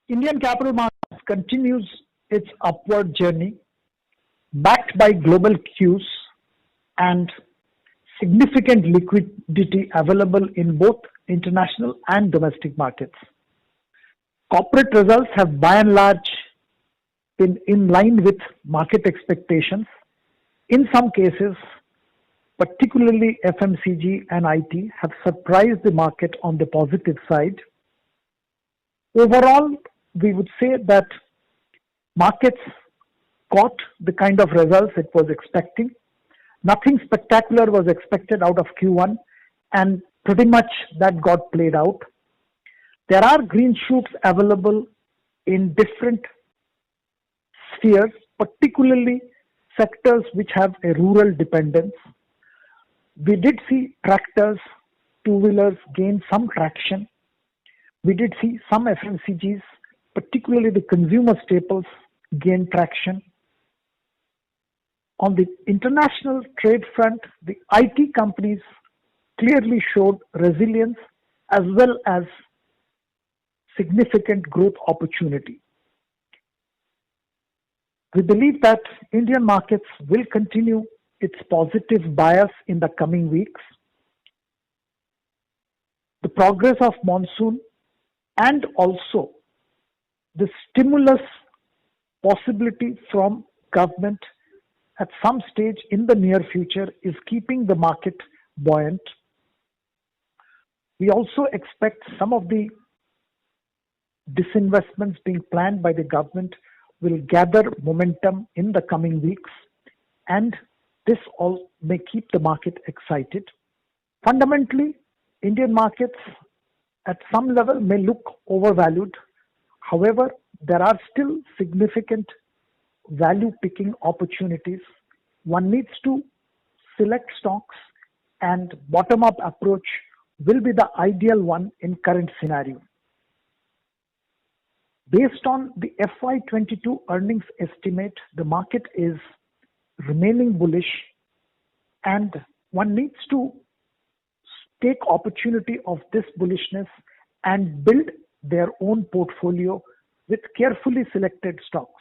Indian capital markets continues its upward journey, backed by global cues and significant liquidity available in both international and domestic markets. Corporate results have by and large been in line with market expectations. In some cases, particularly FMCG and IT, have surprised the market on the positive side. Overall, we would say that markets got the kind of results it was expecting. Nothing spectacular was expected out of Q1, and pretty much that got played out. There are green shoots available in different spheres, particularly sectors which have a rural dependence. We did see tractors, two-wheelers gain some traction. We did see some FMCGs, particularly the consumer staples, gain traction. On the international trade front, the IT companies clearly showed resilience as well as significant growth opportunity. We believe that Indian markets will continue its positive bias in the coming weeks. The progress of monsoon and also the stimulus possibility from government at some stage in the near future is keeping the market buoyant. We also expect some of the disinvestments being planned by the government will gather momentum in the coming weeks, and this all may keep the market excited. Fundamentally, Indian markets at some level may look overvalued. However, there are still significant value picking opportunities. One needs to select stocks, and bottom up approach will be the ideal one in current scenario. Based on the FY22 earnings estimate, the market is remaining bullish, and one needs to take opportunity of this bullishness and build their own portfolio with carefully selected stocks.